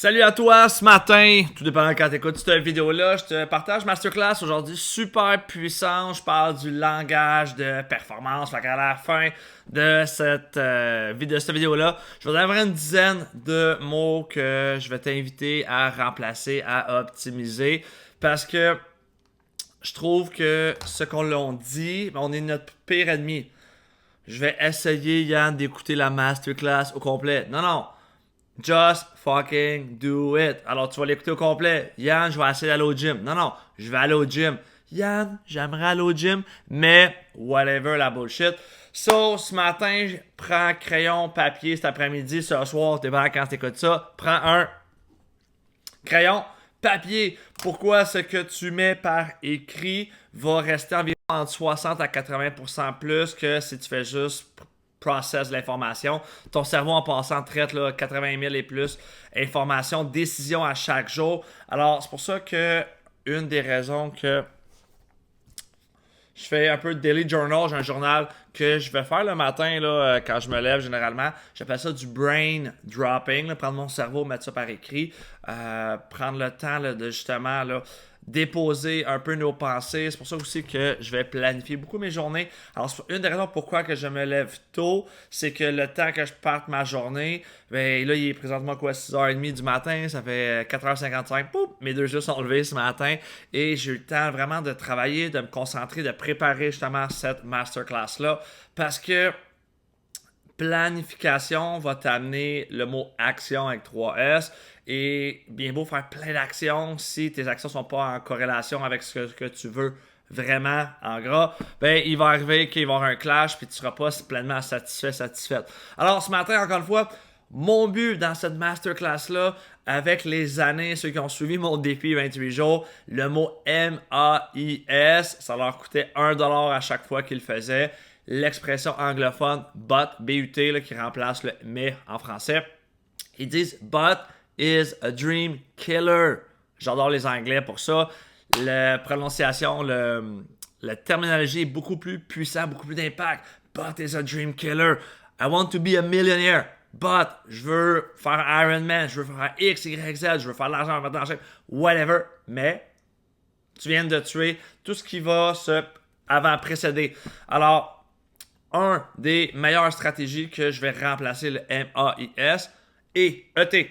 Salut à toi ce matin, tout dépendant quand tu écoutes cette vidéo-là, je te partage masterclass aujourd'hui super puissant. Je parle du langage de performance. Fait qu'à la fin de cette vidéo-là, je vais avoir une dizaine de mots que je vais t'inviter à remplacer, à optimiser, parce que je trouve que ce qu'on l'on dit, on est notre pire ennemi. Je vais essayer, Yann, d'écouter la masterclass au complet. Non. Just fucking do it. Alors, tu vas l'écouter au complet. Yann, je vais essayer d'aller au gym. Non, je vais aller au gym. Yann, j'aimerais aller au gym, mais whatever la bullshit. So, ce matin, prends crayon, papier, cet après-midi, ce soir, t'es quand t'écoutes ça, prends un crayon, papier. Pourquoi ce que tu mets par écrit va rester environ entre 60 à 80% plus que si tu fais juste process l'information. Ton cerveau en passant traite là, 80 000 et plus informations, décisions à chaque jour. Alors, c'est pour ça que une des raisons que je fais un peu de daily journal, j'ai un journal que je vais faire le matin là, quand je me lève généralement. J'appelle ça du brain dropping, là, prendre mon cerveau, mettre ça par écrit, prendre le temps là, de justement là, déposer un peu nos pensées. C'est pour ça aussi que je vais planifier beaucoup mes journées. Alors, une des raisons pourquoi que je me lève tôt, c'est que le temps que je parte ma journée, ben là, il est présentement quoi, 6h30 du matin, ça fait 4h55, pouf, mes deux yeux sont levés ce matin et j'ai eu le temps vraiment de travailler, de me concentrer, de préparer justement cette masterclass-là parce que planification va t'amener le mot action avec 3S. Et bien beau faire plein d'actions, si tes actions ne sont pas en corrélation avec ce que tu veux vraiment en gras, ben il va arriver qu'il va y avoir un clash puis tu ne seras pas pleinement satisfaite. Alors ce matin, encore une fois, mon but dans cette masterclass-là, avec les années, ceux qui ont suivi mon défi 28 jours, le mot MAIS, ça leur coûtait 1$ à chaque fois qu'ils le faisaient. L'expression anglophone but, B-U-T, là, qui remplace le mais en français. Ils disent but is a dream killer. J'adore les Anglais pour ça. La prononciation, la terminologie est beaucoup plus puissante, beaucoup plus d'impact. But is a dream killer. I want to be a millionaire. But, je veux faire Iron Man, je veux faire X, Y, Z, je veux faire de l'argent, faire de l'argent, whatever. Mais, tu viens de tuer tout ce qui va se avant précéder. Alors, un des meilleures stratégies que je vais remplacer le MAIS et ET.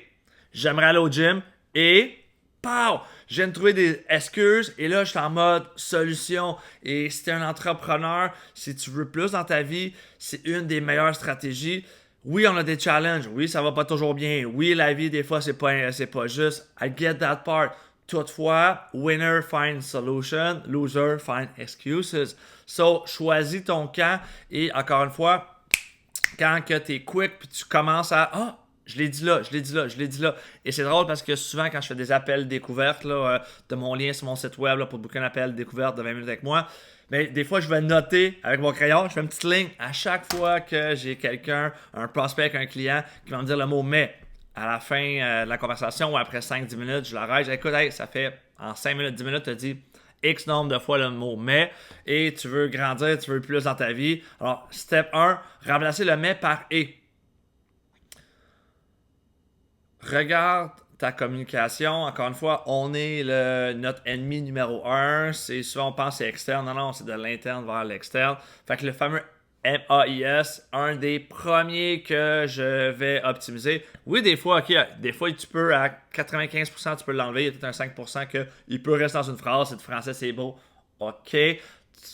J'aimerais aller au gym et pow! Je viens de trouver des excuses et là, je suis en mode solution. Et si tu es un entrepreneur, si tu veux plus dans ta vie, c'est une des meilleures stratégies. Oui, on a des challenges. Oui, ça va pas toujours bien. Oui, la vie, des fois, c'est pas juste. I get that part. Toutefois, winner find solution, loser find excuses. So, choisis ton camp et encore une fois, quand tu es quick puis tu commences à je l'ai dit là. Et c'est drôle parce que souvent, quand je fais des appels découvertes, là, de mon lien sur mon site web là, pour booker un appel découverte de 20 minutes avec moi, mais des fois, je vais noter avec mon crayon, je fais une petite ligne à chaque fois que j'ai quelqu'un, un prospect, un client qui va me dire le mot mais. À la fin de la conversation ou après 5-10 minutes, je l'arrête. Je dis, écoute, hey, ça fait en 5 minutes, 10 minutes, tu as dit X nombre de fois le mot mais et tu veux grandir, tu veux plus dans ta vie. Alors, step 1, remplacer le mais par et. Regarde ta communication. Encore une fois, on est notre ennemi numéro 1. C'est souvent on pense que c'est externe. Non, c'est de l'interne vers l'externe. Fait que le fameux MAIS, un des premiers que je vais optimiser. Oui, des fois, des fois tu peux à 95%, tu peux l'enlever. Il y a peut-être un 5% qu'il peut rester dans une phrase. C'est du français, c'est beau. OK. Tu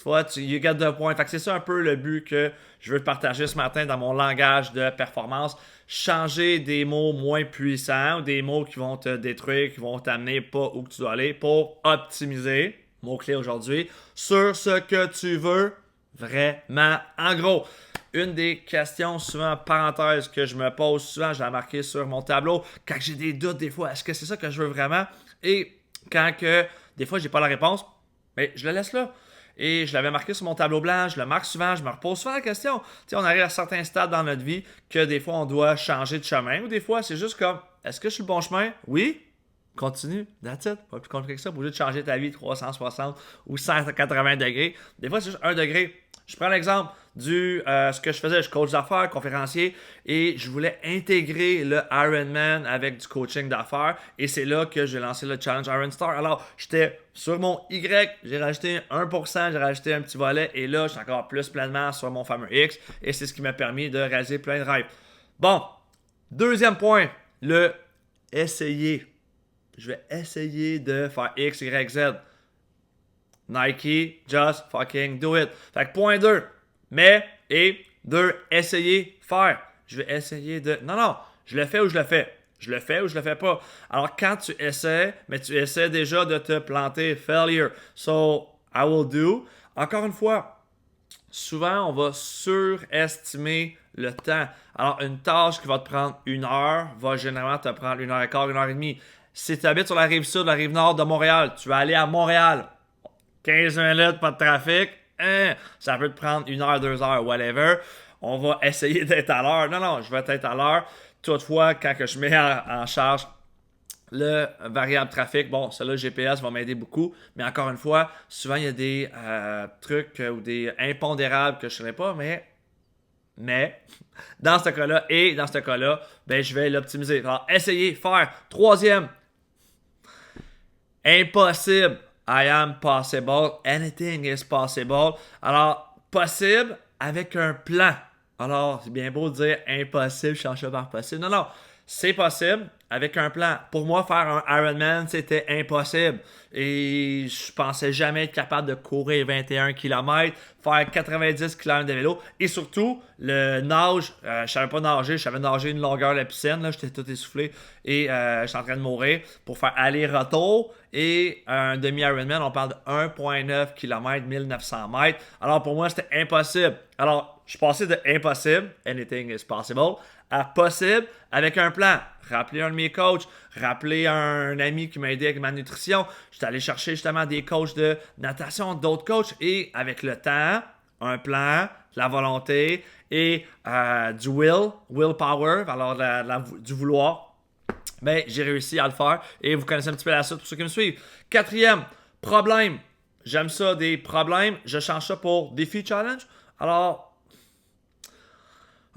vois, you get the point. Fait que c'est ça un peu le but que je veux partager ce matin dans mon langage de performance. Changer des mots moins puissants ou des mots qui vont te détruire, qui vont t'amener pas où tu dois aller pour optimiser, mot-clé aujourd'hui, sur ce que tu veux vraiment. En gros, une des questions souvent parenthèse que je me pose souvent, je l'ai marqué sur mon tableau, quand j'ai des doutes des fois, est-ce que c'est ça que je veux vraiment? Et quand que des fois j'ai pas la réponse, mais je le laisse là. Et je l'avais marqué sur mon tableau blanc, je le marque souvent, je me repose souvent la question. Tu sais, on arrive à certains stades dans notre vie que des fois on doit changer de chemin ou des fois c'est juste comme, est-ce que je suis le bon chemin? Oui? Continue, that's it. Pas plus compliqué que ça, pour de changer ta vie de 360 ou 180 degrés. Des fois c'est juste 1 degré. Je prends l'exemple du ce que je faisais. Je coach d'affaires, conférencier, et je voulais intégrer le Ironman avec du coaching d'affaires. Et c'est là que j'ai lancé le Challenge Iron Star. Alors, j'étais sur mon Y, j'ai rajouté 1%, j'ai rajouté un petit volet, et là, je suis encore plus pleinement sur mon fameux X. Et c'est ce qui m'a permis de réaliser plein de rêves. Bon, deuxième point, le essayer. Je vais essayer de faire X, Y, Z. Nike, just fucking do it. Fait que point 2, mais, et 2, essayer, faire. Je vais essayer de... Non, je le fais ou je le fais. Je le fais ou je le fais pas. Alors, quand tu essaies, mais tu essaies déjà de te planter, failure. So, I will do. Encore une fois, souvent, on va surestimer le temps. Alors, une tâche qui va te prendre 1 heure va généralement te prendre 1h15, 1h30. Si tu habites sur la rive sud, la rive nord de Montréal, tu vas aller à Montréal. 15 minutes, pas de trafic. Ça peut te prendre 1 heure, 2 heures, whatever. On va essayer d'être à l'heure. Non, je vais être à l'heure. Toutefois, quand je mets en charge le variable trafic, bon, celui-là, GPS va m'aider beaucoup. Mais encore une fois, souvent, il y a des trucs ou des impondérables que je ne saurais pas, mais, dans ce cas-là, ben, je vais l'optimiser. Alors, essayer, faire. Troisième, impossible. I am possible. Anything is possible. Alors, possible avec un plan. Alors, c'est bien beau de dire impossible, changer par possible. Non, c'est possible avec un plan. Pour moi, faire un Ironman, c'était impossible. Et je pensais jamais être capable de courir 21 km, faire 90 km de vélo. Et surtout, le nage, je savais pas nager. Je savais nager une longueur de la piscine. Là, j'étais tout essoufflé et je suis en train de mourir pour faire aller-retour. Et un demi-Ironman, on parle de 1,9 km, 1900 mètres. Alors pour moi, c'était impossible. Alors, je suis passé de impossible, anything is possible, à possible avec un plan. Rappeler un de mes coachs, rappeler un ami qui m'a aidé avec ma nutrition. J'étais allé chercher justement des coachs de natation, d'autres coachs. Et avec le temps, un plan, la volonté et du willpower, alors du vouloir, ben, j'ai réussi à le faire et vous connaissez un petit peu la suite pour ceux qui me suivent. Quatrième, problème. J'aime ça, des problèmes. Je change ça pour défi challenge. Alors,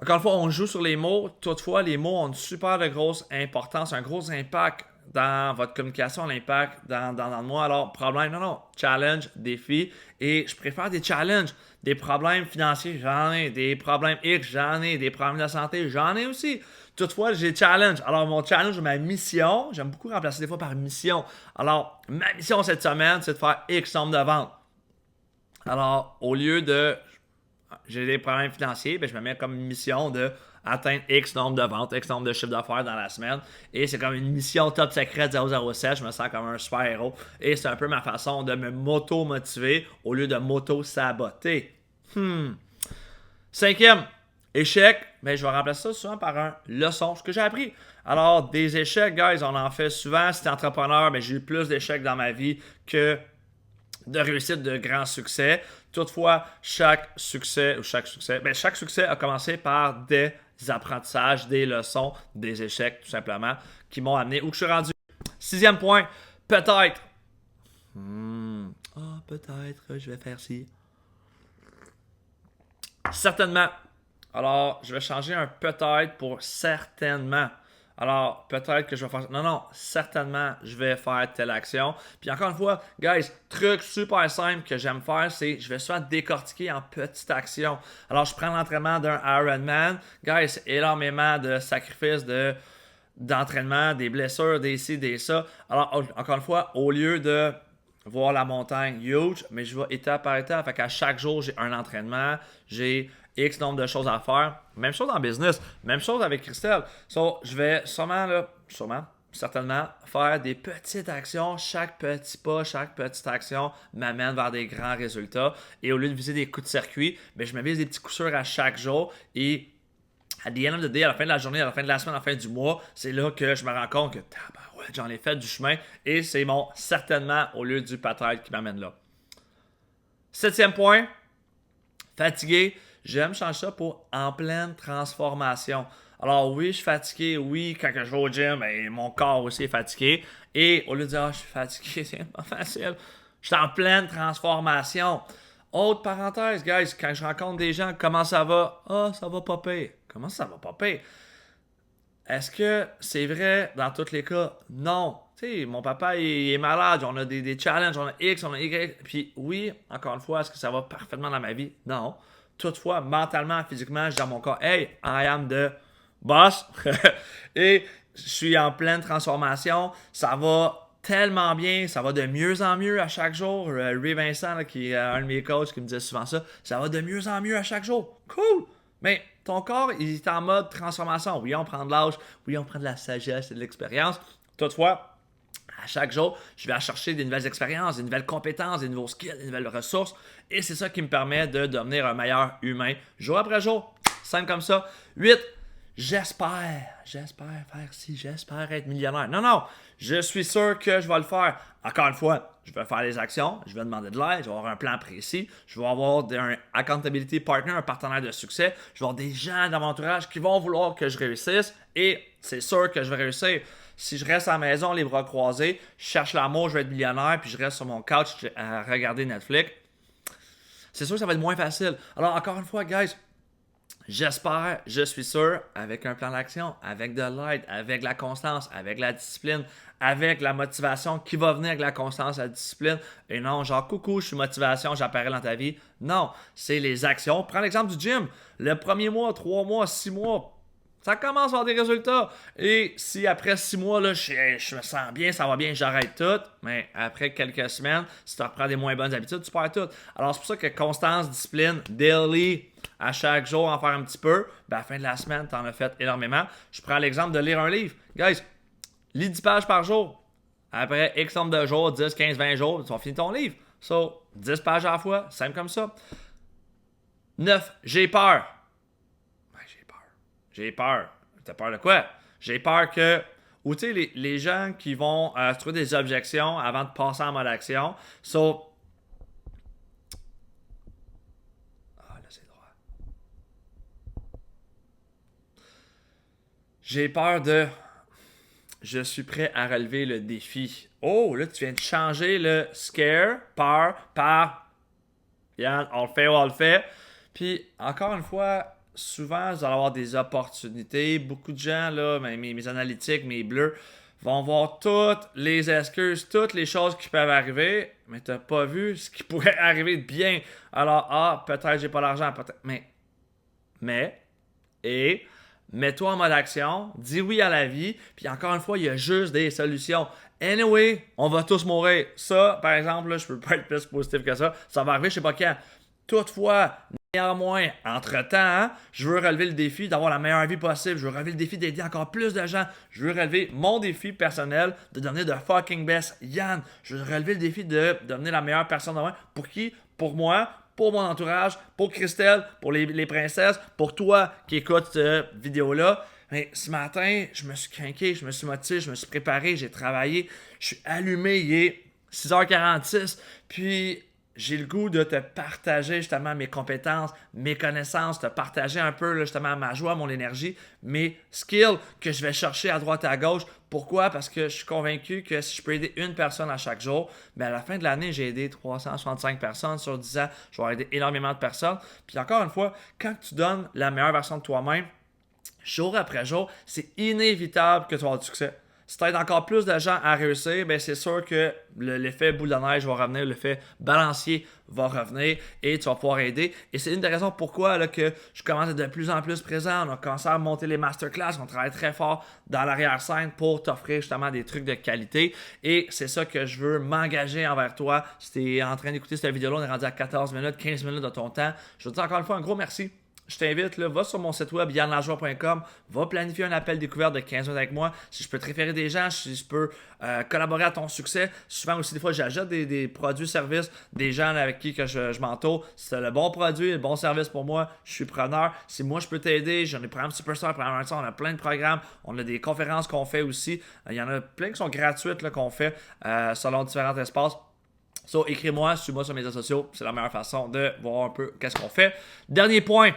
encore une fois, on joue sur les mots. Toutefois, les mots ont une super de grosse importance, un gros impact dans votre communication, l'impact dans le moi. Alors, problème, non. Challenge, défi. Et je préfère des challenges. Des problèmes financiers, j'en ai. Des problèmes X, j'en ai. Des problèmes de santé, j'en ai aussi. Toutefois, j'ai challenge. Alors, mon challenge, ma mission, j'aime beaucoup remplacer des fois par mission. Alors, ma mission cette semaine, c'est de faire X nombre de ventes. Alors, au lieu de j'ai des problèmes financiers, ben, je me mets comme une mission de atteindre X nombre de ventes, X nombre de chiffres d'affaires dans la semaine. Et c'est comme une mission top secret 007. Je me sens comme un super héros. Et c'est un peu ma façon de me moto-motiver au lieu de moto-saboter. Cinquième, échec. Ben, je vais remplacer ça souvent par un leçon, ce que j'ai appris. Alors, des échecs, guys, on en fait souvent. Si t'es entrepreneur, ben, j'ai eu plus d'échecs dans ma vie que de réussite, de grands succès. Toutefois, chaque succès a commencé par des apprentissages, des leçons, des échecs, tout simplement, qui m'ont amené où je suis rendu. Sixième point, peut-être. Peut-être, je vais faire ci. Certainement. Alors, je vais changer un peut-être pour certainement. Alors, peut-être que je vais faire... Non, certainement, je vais faire telle action. Puis encore une fois, guys, truc super simple que j'aime faire, c'est je vais souvent décortiquer en petites actions. Alors, je prends l'entraînement d'un Ironman. Guys, c'est énormément de sacrifices, d'entraînement, des blessures, des ci, des ça. Alors, encore une fois, au lieu de voir la montagne huge, mais je vais étape par étape. Fait qu'à chaque jour, j'ai un entraînement, j'ai X nombre de choses à faire. Même chose en business. Même chose avec Christelle. So, je vais certainement, faire des petites actions. Chaque petit pas, chaque petite action m'amène vers des grands résultats. Et au lieu de viser des coups de circuit, ben, je me vise des petits coups sûrs à chaque jour. Et à the end of the day, à la fin de la journée, à la fin de la semaine, à la fin du mois, c'est là que je me rends compte que j'en ai fait du chemin. Et c'est mon certainement au lieu du peut-être qui m'amène là. Septième point, fatigué. J'aime changer ça pour en pleine transformation. Alors oui, je suis fatigué. Oui, quand je vais au gym, ben, mon corps aussi est fatigué. Et au lieu de dire, je suis fatigué, c'est pas facile. Je suis en pleine transformation. Autre parenthèse, guys, quand je rencontre des gens, comment ça va? Ah, ça va pas pire. Comment ça va pas pire? Est-ce que c'est vrai dans tous les cas? Non. Tu sais, mon papa il est malade, on a des challenges, on a X, on a Y. Puis oui, encore une fois, est-ce que ça va parfaitement dans ma vie? Non. Toutefois, mentalement, physiquement, je dis à mon corps, hey, I am the boss. Et je suis en pleine transformation. Ça va tellement bien, ça va de mieux en mieux à chaque jour. Ray Vincent, là, qui est un de mes coachs, qui me disait souvent ça va de mieux en mieux à chaque jour. Cool! Mais ton corps, il est en mode transformation. Oui, on prend de l'âge, oui, on prend de la sagesse et de l'expérience. Toutefois, à chaque jour, je vais aller chercher des nouvelles expériences, des nouvelles compétences, des nouveaux skills, des nouvelles ressources. Et c'est ça qui me permet de devenir un meilleur humain jour après jour. Simple comme ça. 8. J'espère faire ci, j'espère être millionnaire. Non, non, je suis sûr que je vais le faire. Encore une fois, je vais faire les actions, je vais demander de l'aide, je vais avoir un plan précis, je vais avoir un accountability partner, un partenaire de succès, je vais avoir des gens dans mon entourage qui vont vouloir que je réussisse et c'est sûr que je vais réussir. Si je reste à la maison, les bras croisés, je cherche l'amour, je vais être millionnaire, puis je reste sur mon couch à regarder Netflix, c'est sûr que ça va être moins facile. Alors, encore une fois, guys, j'espère, je suis sûr, avec un plan d'action, avec de l'aide, avec la constance, avec la discipline, avec la motivation qui va venir avec la constance, la discipline. Et non, genre, coucou, je suis motivation, j'apparais dans ta vie. Non, c'est les actions. Prends l'exemple du gym. Le premier mois, 3 mois, 6 mois, ça commence à avoir des résultats. Et si après 6 mois, là, je me sens bien, ça va bien, j'arrête tout. Mais après quelques semaines, si tu reprends des moins bonnes habitudes, tu perds tout. Alors, c'est pour ça que constance, discipline, daily, à chaque jour, en faire un petit peu. Ben, à la fin de la semaine, tu en as fait énormément. Je prends l'exemple de lire un livre. Guys, lis 10 pages par jour. Après X nombre de jours, 10, 15, 20 jours, tu vas finir ton livre. So, 10 pages à la fois, simple comme ça. 9. J'ai peur. J'ai peur. T'as peur de quoi? J'ai peur que... Ou tu sais, les gens qui vont se trouver des objections avant de passer en mode action. So... Ah, là, c'est droit. J'ai peur de... Je suis prêt à relever le défi. Oh, là, tu viens de changer le scare, peur, par... Yann, on le fait ou on le fait. Puis, encore une fois... Souvent, vous allez avoir des opportunités. Beaucoup de gens, là, mes analytiques, mes bleus, vont voir toutes les excuses, toutes les choses qui peuvent arriver, mais tu n'as pas vu ce qui pourrait arriver de bien. Alors, peut-être j'ai pas l'argent, peut-être. Et, mets-toi en mode action, dis oui à la vie, puis encore une fois, il y a juste des solutions. Anyway, on va tous mourir. Ça, par exemple, là, je peux pas être plus positif que ça. Ça va arriver, je sais pas quand. Toutefois, néanmoins, entre-temps, je veux relever le défi d'avoir la meilleure vie possible. Je veux relever le défi d'aider encore plus de gens. Je veux relever mon défi personnel de devenir the fucking best Yann. Je veux relever le défi de devenir la meilleure personne de moi. Pour qui? Pour moi, pour mon entourage, pour Christelle, pour les princesses, pour toi qui écoutes cette vidéo-là. Mais ce matin, je me suis craqué, je me suis motivé, je me suis préparé, j'ai travaillé, je suis allumé, il est 6h46, puis j'ai le goût de te partager justement mes compétences, mes connaissances, te partager un peu là, justement ma joie, mon énergie, mes skills que je vais chercher à droite et à gauche. Pourquoi? Parce que je suis convaincu que si je peux aider une personne à chaque jour, bien à la fin de l'année, j'ai aidé 365 personnes sur 10 ans. Je vais aider énormément de personnes. Puis encore une fois, quand tu donnes la meilleure version de toi-même, jour après jour, c'est inévitable que tu vas avoir du succès. Si tu aides encore plus de gens à réussir, ben c'est sûr que l'effet boule de neige va revenir, l'effet balancier va revenir et tu vas pouvoir aider. Et c'est une des raisons pourquoi là, que je commence à être de plus en plus présent. On a commencé à monter les masterclass, on travaille très fort dans l'arrière-scène pour t'offrir justement des trucs de qualité. Et c'est ça que je veux m'engager envers toi. Si tu es en train d'écouter cette vidéo-là, on est rendu à 14 minutes, 15 minutes de ton temps. Je veux te dire encore une fois un gros merci. Je t'invite, là, va sur mon site web yannlajoie.com, va planifier un appel découverte de 15 minutes avec moi. Si je peux te référer des gens, si je peux collaborer à ton succès. Souvent aussi, des fois, j'achète des produits, services, des gens avec qui que je m'entoure. Si c'est le bon produit, le bon service pour moi, je suis preneur. Si moi, je peux t'aider, j'en ai programme Superstar, programme on a plein de programmes. On a des conférences qu'on fait aussi. Il y en a plein qui sont gratuites là, qu'on fait selon différents espaces. So, écris-moi, suis-moi sur mes réseaux sociaux. C'est la meilleure façon de voir un peu qu'est-ce qu'on fait. Dernier point.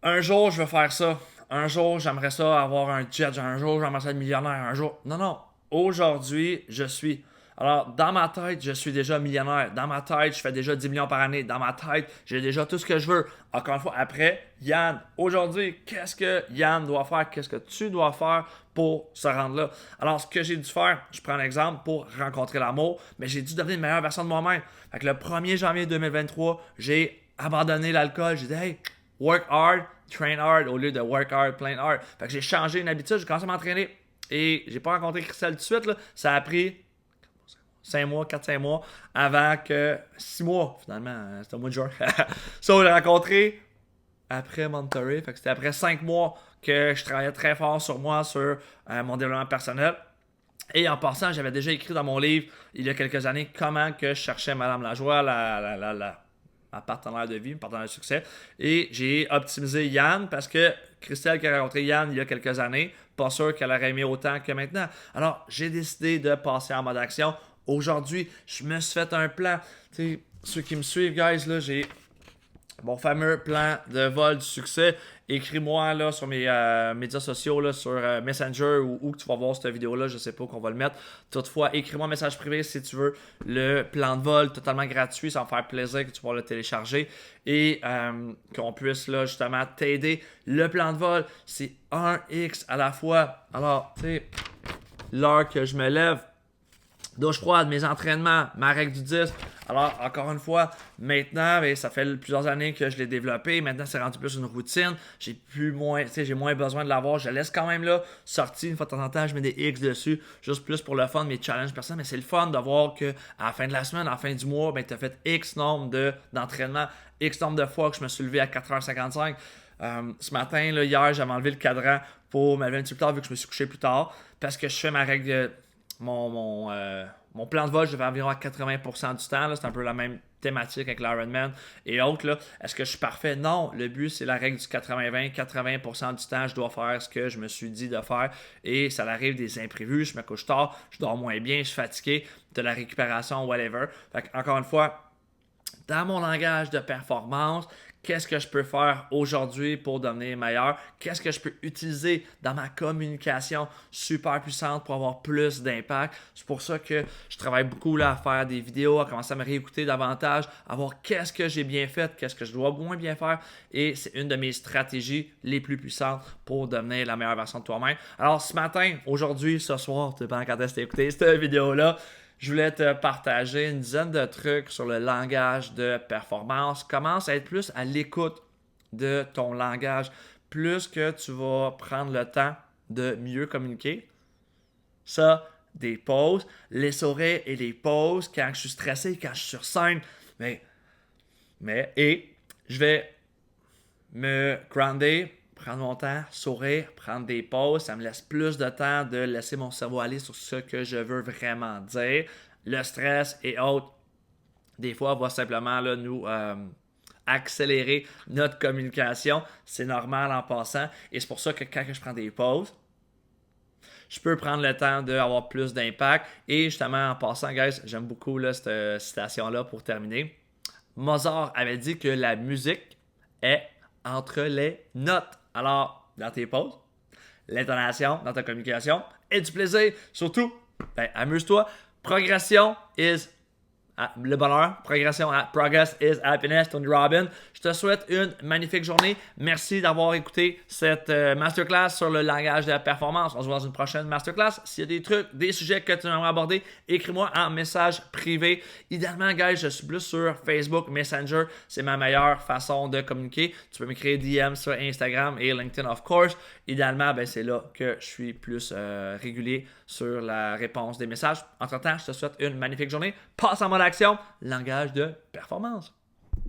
Un jour, je veux faire ça. Un jour, j'aimerais ça avoir un jet. Un jour, j'aimerais ça être millionnaire. Un jour. Non, non. Aujourd'hui, je suis. Alors, dans ma tête, je suis déjà millionnaire. Dans ma tête, je fais déjà 10 millions par année. Dans ma tête, j'ai déjà tout ce que je veux. Encore une fois, après, Yann, aujourd'hui, qu'est-ce que Yann doit faire? Qu'est-ce que tu dois faire pour se rendre là? Alors, ce que j'ai dû faire, je prends un exemple pour rencontrer l'amour, mais j'ai dû devenir une meilleure version de moi-même. Fait que le 1er janvier 2023, j'ai abandonné l'alcool. J'ai dit, hey, work hard, train hard, au lieu de work hard, play hard. Fait que j'ai changé une habitude, j'ai commencé à m'entraîner. Et j'ai pas rencontré Christelle tout de suite, là. Ça a pris 5 mois, 4-5 mois, avant que 6 mois, finalement, c'était au mois de juin. Ça, on l'a rencontré après Monterey. Fait que c'était après 5 mois que je travaillais très fort sur moi, sur mon développement personnel. Et en passant, j'avais déjà écrit dans mon livre, il y a quelques années, comment que je cherchais Madame Lajoie, ma partenaire de vie, ma partenaire de succès. Et j'ai optimisé Yann parce que Christelle qui a rencontré Yann il y a quelques années, pas sûr qu'elle aurait aimé autant que maintenant. Alors, j'ai décidé de passer en mode action. Aujourd'hui, je me suis fait un plan. Tu sais, ceux qui me suivent, guys, là, j'ai mon fameux plan de vol du succès. Écris-moi là sur mes médias sociaux, là, sur Messenger ou où tu vas voir cette vidéo-là, je sais pas qu'on va le mettre. Toutefois, écris-moi un message privé si tu veux le plan de vol totalement gratuit, ça va me faire plaisir que tu vas le télécharger et qu'on puisse là justement t'aider. Le plan de vol, c'est 1x à la fois. Alors, tu sais, l'heure que je me lève, douche froide, mes entraînements, ma règle du 10. Alors, encore une fois, maintenant, ça fait plusieurs années que je l'ai développé. Maintenant, c'est rendu plus une routine. J'ai moins besoin de l'avoir. Je laisse quand même là, sorti une fois de temps en temps, je mets des X dessus, juste plus pour le fun, mes challenges personnels. Mais c'est le fun de voir qu'à la fin de la semaine, à la fin du mois, tu as fait X nombre d'entraînements, X nombre de fois que je me suis levé à 4h55. Ce matin, là, hier, j'avais enlevé le cadran pour me lever un petit peu plus tard vu que je me suis couché plus tard parce que je fais ma règle de mon plan de vol, je vais environ à 80% du temps. C'est un peu la même thématique avec l'Ironman et autres. Là. Est-ce que je suis parfait? Non. Le but, c'est la règle du 80-20. 80% du temps, je dois faire ce que je me suis dit de faire. Et ça arrive des imprévus. Je me couche tard, je dors moins bien, je suis fatigué, de la récupération, whatever. Fait encore une fois, dans mon langage de performance, qu'est-ce que je peux faire aujourd'hui pour devenir meilleur? Qu'est-ce que je peux utiliser dans ma communication super puissante pour avoir plus d'impact? C'est pour ça que je travaille beaucoup là, à faire des vidéos, à commencer à me réécouter davantage, à voir qu'est-ce que j'ai bien fait, qu'est-ce que je dois moins bien faire. Et c'est une de mes stratégies les plus puissantes pour devenir la meilleure version de toi-même. Alors ce matin, aujourd'hui, ce soir, tu dépends quand est-ce que tu as écouté cette vidéo-là, je voulais te partager une dizaine de trucs sur le langage de performance. Commence à être plus à l'écoute de ton langage. Plus que tu vas prendre le temps de mieux communiquer. Ça, des pauses. Les sourires et les pauses quand je suis stressé, quand je suis sur scène. Et je vais me grounder, prendre mon temps, sourire, prendre des pauses. Ça me laisse plus de temps de laisser mon cerveau aller sur ce que je veux vraiment dire. Le stress et autres, des fois, va simplement là, nous accélérer notre communication. C'est normal en passant. Et c'est pour ça que quand je prends des pauses, je peux prendre le temps d'avoir plus d'impact. Et justement, en passant, guys, j'aime beaucoup là, cette citation-là pour terminer. Mozart avait dit que la musique est entre les notes. Alors, dans tes pauses, l'intonation dans ta communication et du plaisir. Surtout, amuse-toi. Progression is le bonheur. Progression, progress is happiness. Tony Robbins. Je te souhaite une magnifique journée. Merci d'avoir écouté cette masterclass sur le langage de la performance. On se voit dans une prochaine masterclass. S'il y a des trucs, des sujets que tu aimerais aborder, écris-moi en message privé. Idéalement, guys, je suis plus sur Facebook, Messenger. C'est ma meilleure façon de communiquer. Tu peux m'écrire DM sur Instagram et LinkedIn, of course. Idéalement, c'est là que je suis plus régulier sur la réponse des messages. Entre-temps, je te souhaite une magnifique journée. Passe en mode action, langage de performance.